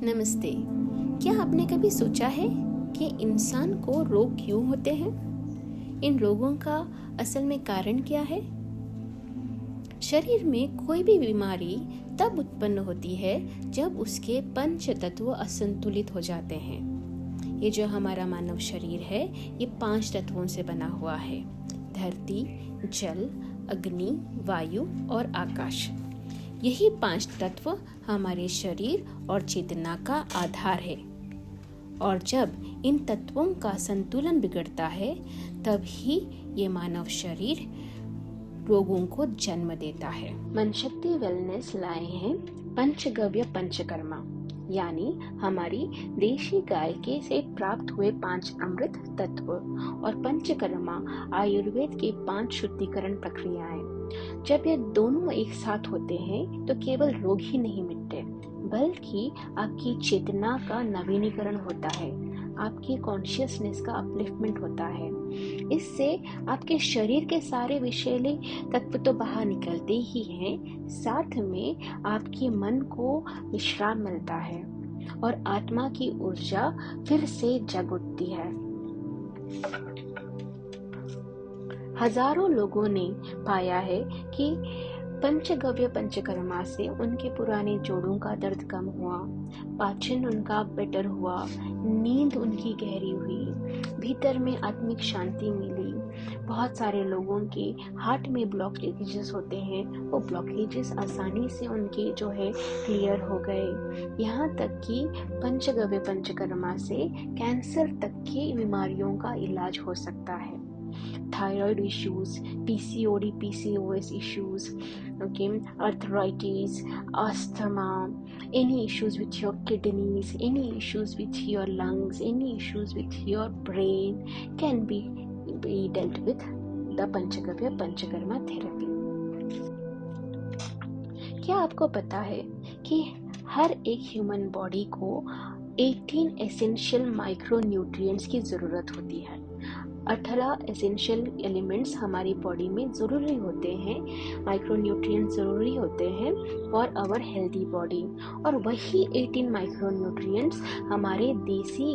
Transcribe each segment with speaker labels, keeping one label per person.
Speaker 1: नमस्ते। क्या आपने कभी सोचा है कि इंसान को रोग क्यों होते हैं? इन रोगों का असल में कारण क्या है? शरीर में कोई भी बीमारी तब उत्पन्न होती है जब उसके पंच तत्व असंतुलित हो जाते हैं। ये जो हमारा मानव शरीर है, ये 5 तत्वों से बना हुआ है: धरती, जल, अग्नि, वायु और आकाश। यही 5 तत्व हमारे शरीर और चेतना का आधार है। और जब इन तत्वों का संतुलन बिगड़ता है, तब ही ये मानव शरीर रोगों को जन्म देता है। मनशक्ति वेलनेस लाए हैं पंचगव्य पंचकर्मा, यानी हमारी देशी गाय के से प्राप्त हुए 5 अमृत तत्व और पंचकर्मा आयुर्वेद के 5 शुद्धिकरण प्रक्रियाएं। जब ये दोनों एक साथ होते हैं तो केवल रोग ही नहीं मिटते, बल्कि आपकी चेतना का नवीनीकरण होता है, आपकी कॉन्शियसनेस का अपलिफ्टमेंट होता है। इससे आपके शरीर के सारे विषैले तत्व तो बाहर निकलते ही हैं, साथ में आपके मन को विश्राम मिलता है और आत्मा की ऊर्जा फिर से जग उठती है। हजारों लोगों ने पाया है कि पंचगव्य पंचकर्मा से उनके पुराने जोड़ों का दर्द कम हुआ, पाचन उनका बेटर हुआ, नींद उनकी गहरी हुई, भीतर में आत्मिक शांति मिली। बहुत सारे लोगों के हार्ट में ब्लॉकेजेस होते हैं, वो ब्लॉकेजेस आसानी से उनके जो है क्लियर हो गए। यहाँ तक कि पंचगव्य पंचकर्मा से कैंसर तक की बीमारियों का इलाज हो सकता है। Thyroid issues, PCOD, PCOS issues, okay, arthritis, asthma, any issues with your kidneys, any issues with your lungs, any issues with your brain can be dealt with the Panchagavya Panchakarma therapy. क्या आपको पता है कि हर एक human body को 18 essential micro nutrients की जरूरत होती है। 18 एसेंशियल एलिमेंट्स हमारी बॉडी में ज़रूरी होते हैं, माइक्रो न्यूट्रिएंट्स ज़रूरी होते हैं फॉर आवर हेल्दी बॉडी। और वही 18 माइक्रो न्यूट्रिएंट्स हमारे देसी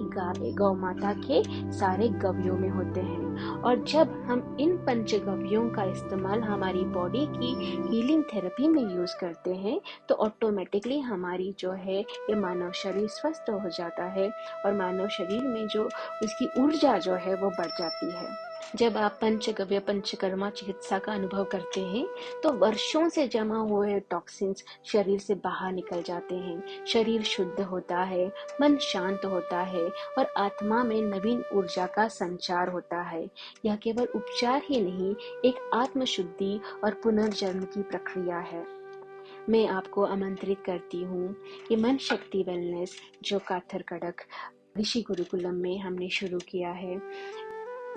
Speaker 1: गौ माता के सारे गव्यों में होते हैं। और जब हम इन पंचगव्यों का इस्तेमाल हमारी बॉडी की हीलिंग थेरेपी में यूज़ करते हैं, तो ऑटोमेटिकली हमारी जो है ये मानव शरीर स्वस्थ हो जाता है और मानव शरीर में जो उसकी ऊर्जा जो है वो बढ़ जाती है। जब आप पंचगव्य पंचकर्मा चिकित्सा का अनुभव करते हैं, तो वर्षों से जमा हुए टॉक्सिन्स शरीर से बाहर निकल जाते हैं, शरीर शुद्ध होता है, मन शांत होता है और आत्मा में नवीन ऊर्जा का संचार होता है। यह केवल उपचार ही नहीं, एक आत्मशुद्धि और पुनर्जन्म की प्रक्रिया है। मैं आपको आमंत्रित करती हूँ कि मन शक्ति वेलनेस जो काथरकड़क ऋषि गुरुकुलम में हमने शुरू किया है,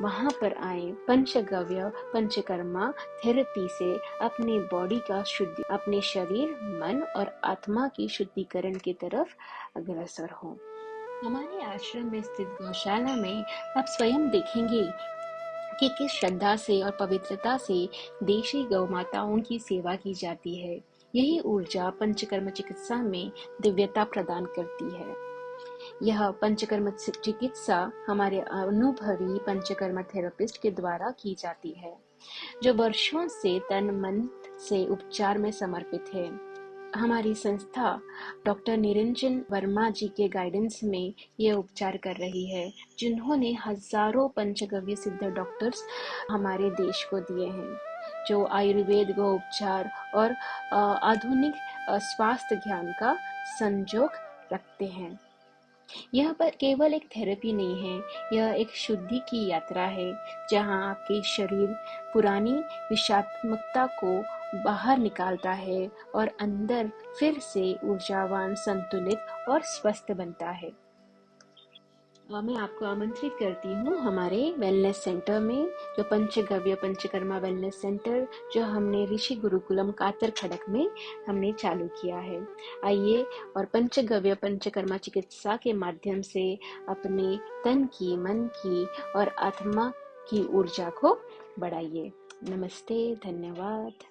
Speaker 1: वहां पर आए। पंचगव्य पंचकर्मा थेरेपी से अपनी बॉडी का शुद्धि, अपने शरीर, मन और आत्मा की शुद्धिकरण की तरफ अग्रसर हो। हमारे आश्रम में स्थित गौशाला में आप स्वयं देखेंगे कि किस श्रद्धा से और पवित्रता से देशी गौ माताओं की सेवा की जाती है। यही ऊर्जा पंचकर्म चिकित्सा में दिव्यता प्रदान करती है। यह पंचकर्म चिकित्सा हमारे अनुभवी पंचकर्म थेरेपिस्ट के द्वारा की जाती है, जो वर्षों से तन मन से उपचार में समर्पित है। हमारी संस्था डॉक्टर निरंजन वर्मा जी के गाइडेंस में यह उपचार कर रही है, जिन्होंने हजारों पंचगव्य सिद्ध डॉक्टर्स हमारे देश को दिए हैं, जो आयुर्वेद, गो उपचार और आधुनिक स्वास्थ्य ज्ञान का संजोग रखते हैं। यह पर केवल एक थेरेपी नहीं है, यह एक शुद्धि की यात्रा है, जहां आपके शरीर पुरानी विषात्मकता को बाहर निकालता है और अंदर फिर से ऊर्जावान, संतुलित और स्वस्थ बनता है। मैं आपको आमंत्रित करती हूँ हमारे वेलनेस सेंटर में, जो पंचगव्य पंचकर्मा वेलनेस सेंटर जो हमने ऋषि गुरुकुलम कातरखड़क में हमने चालू किया है। आइए और पंचगव्य पंचकर्मा चिकित्सा के माध्यम से अपने तन की, मन की और आत्मा की ऊर्जा को बढ़ाइए। नमस्ते, धन्यवाद।